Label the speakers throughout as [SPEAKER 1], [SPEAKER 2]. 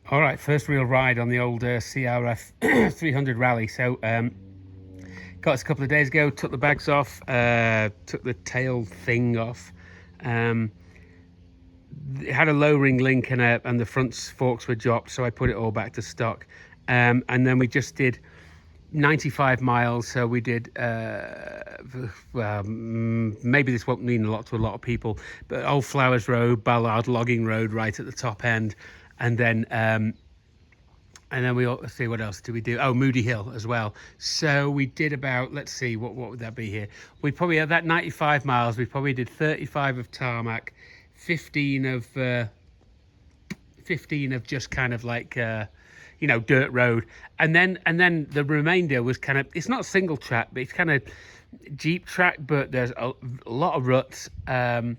[SPEAKER 1] All right, first real ride on the old CRF 300 rally. So got us a couple of days ago, took the bags off, took the tail thing off. It had a low-ring link and the front forks were dropped, so I put it all back to stock. And then we just did 95 miles, so we did maybe this won't mean a lot to a lot of people, but Old Flowers Road, Ballard Logging Road right at the top end, and then we let's see, what else did we do? Oh, Moody Hill as well. So we did about, let's see, what would that be here? We probably had that 95 miles. We probably did 35 of tarmac, 15 of just kind of like dirt road, and then the remainder was kind of, it's not single track, but it's kind of Jeep track, but there's a lot of ruts, a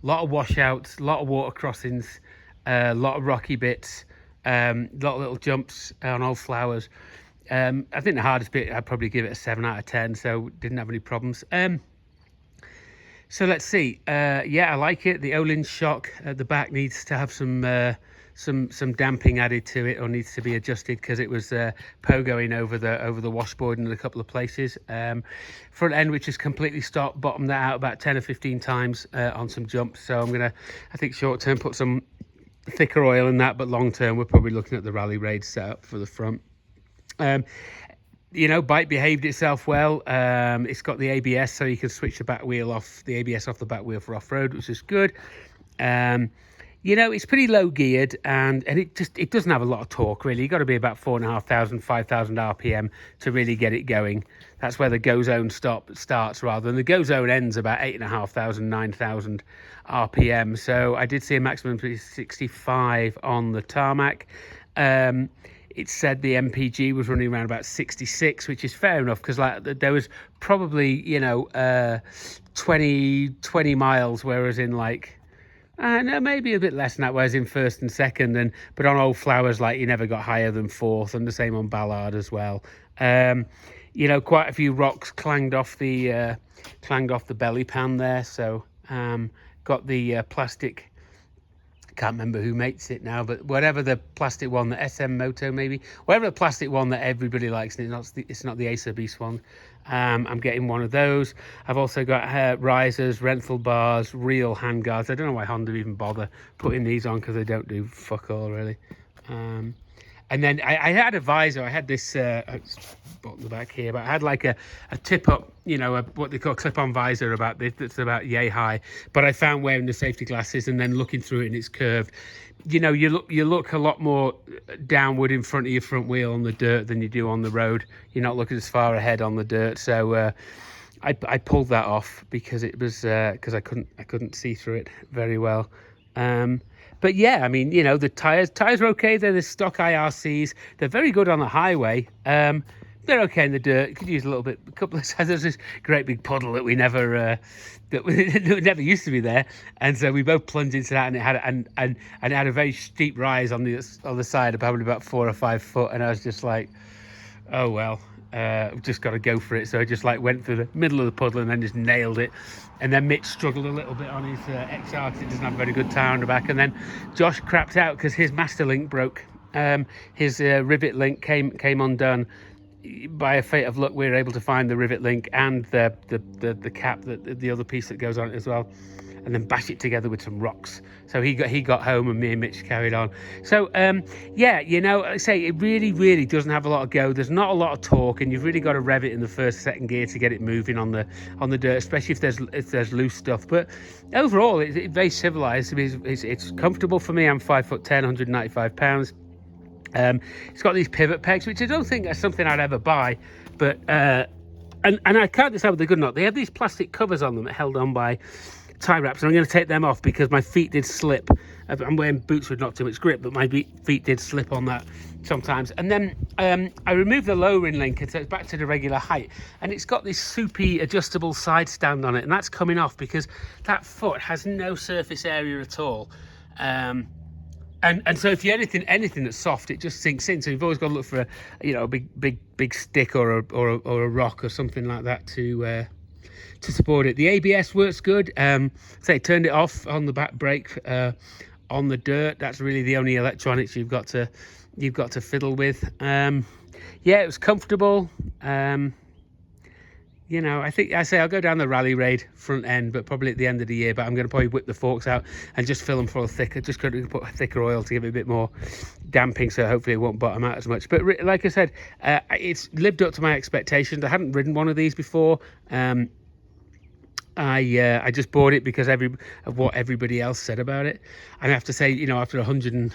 [SPEAKER 1] lot of washouts, a lot of water crossings, a lot of rocky bits, a lot of little jumps on Old Flowers. I think the hardest bit, I'd probably give it a 7 out of 10, so didn't have any problems. So let's see. Yeah, I like it. The Olin shock at the back needs to have some damping added to it, or needs to be adjusted, because it was pogoing over the washboard in a couple of places. Front end, which is completely stopped, bottomed that out about 10 or 15 times on some jumps. So I'm gonna, I think short term, put some thicker oil in that, but long term we're probably looking at the rally raid setup for the front. Bike behaved itself well. It's got the ABS, so you can switch the back wheel off, the ABS off the back wheel for off-road, which is good. It's pretty low geared, and it doesn't have a lot of torque, really. You've got to be about 4,500, 5,000 RPM to really get it going. That's where the go zone starts, rather than the go zone ends about 8,500, 9,000 RPM. So I did see a maximum 65 on the tarmac. It said the MPG was running around about 66, which is fair enough, because like there was probably 20 miles, whereas in like no, maybe a bit less than that, whereas in first and second, but on Old Flowers, like, you never got higher than fourth, and the same on Ballard as well. Quite a few rocks clanged off the belly pan there, so got the plastic. Can't remember who makes it now, but whatever the plastic one, the SM Moto maybe, whatever the plastic one that everybody likes, and it's not the Acer Beast one. I'm getting one of those. I've also got risers, Renthal bars, real handguards. I don't know why Honda even bother putting these on, because they don't do fuck all really. And then I had a visor. I had this button the back here, but I had like a tip up, what they call clip-on visor about this, that's about yay high. But I found wearing the safety glasses and then looking through it, and it's curved. You look a lot more downward in front of your front wheel on the dirt than you do on the road. You're not looking as far ahead on the dirt. So I pulled that off because it was because I couldn't see through it very well. But yeah, I mean, the tires are okay. They're the stock IRCs. They're very good on the highway. They're okay in the dirt. You could use a couple of times. There's this great big puddle that we never that never used to be there, and so we both plunged into that, and it had a very steep rise on the other side of probably about 4 or 5 foot, and I was just like, oh well. I've just got to go for it. So I just like went through the middle of the puddle and then just nailed it. And then Mitch struggled a little bit on his XR, because it doesn't have a very good tire on the back. And then Josh crapped out because his master link broke. His rivet link came undone. By a fate of luck, we were able to find the rivet link and the cap, the other piece that goes on it as well, and then bash it together with some rocks. So he got home, and me and Mitch carried on. So yeah, I say it really doesn't have a lot of go. There's not a lot of torque, and you've really got to rev it in the first, second gear to get it moving on the dirt, especially if there's loose stuff. But overall, it's very civilized. It's comfortable for me. I'm 5'10", 195 pounds. It's got these pivot pegs, which I don't think are something I'd ever buy, but and I can't decide whether they're good or not. They have these plastic covers on them that held on by tie wraps, and I'm going to take them off because my feet did slip. I'm wearing boots with not too much grip, but my feet did slip on that sometimes. And then I removed the lowering link, and so it's back to the regular height, and it's got this soupy adjustable side stand on it, and that's coming off because that foot has no surface area at all. And so if you anything that's soft, it just sinks in. So you've always got to look for a big stick or a rock or something like that to support it. The ABS works good. So I turned it off on the back brake on the dirt. That's really the only electronics you've got to fiddle with. Yeah, it was comfortable. You know, I think I'll go down the rally raid front end, but probably at the end of the year. But I'm going to probably whip the forks out and just fill them full of thicker, just going to put thicker oil to give it a bit more damping, so hopefully it won't bottom out as much. But like I said, it's lived up to my expectations. I hadn't ridden one of these before. I just bought it because of what everybody else said about it. And I have to say, you know, after 100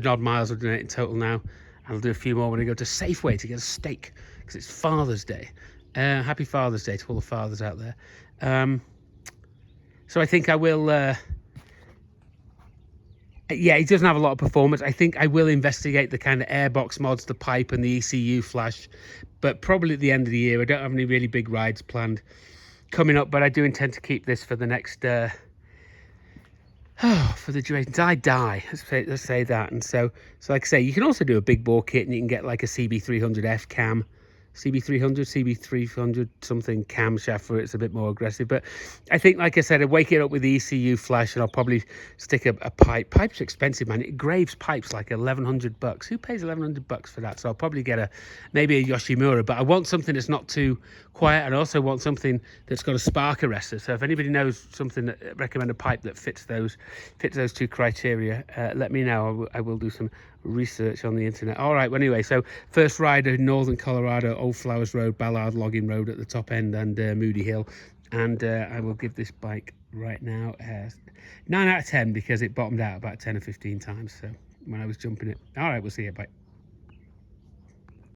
[SPEAKER 1] odd miles I've done it in total now, I'll do a few more when I go to Safeway to get a steak because it's Father's Day. Happy Father's Day to all the fathers out there. So I think I will. Yeah, it doesn't have a lot of performance. I think I will investigate the kind of airbox mods, the pipe, and the ECU flash, but probably at the end of the year. I don't have any really big rides planned coming up, but I do intend to keep this for the next for the duration until I die. Let's say that. And so like I say, you can also do a big bore kit, and you can get like a CB300F cam. CB300 something camshaft for it's a bit more aggressive. But I think, like I said, I'd wake it up with the ECU flash, and I'll probably stick a pipe. Pipe's expensive, man. Graves pipe's like $1,100. Who pays $1,100 for that? So I'll probably get maybe a Yoshimura, but I want something that's not too quiet, and I also want something that's got a spark arrestor. So if anybody knows something that recommend a pipe that fits those two criteria, let me know. I will do some research on the internet. All right, well, anyway, so first ride in northern Colorado, Old Flowers Road, Ballard Logging Road at the top end, and Moody Hill. And I will give this bike right now 9 out of 10 because it bottomed out about 10 or 15 times, so when I was jumping it. All right, we'll see you. Bye.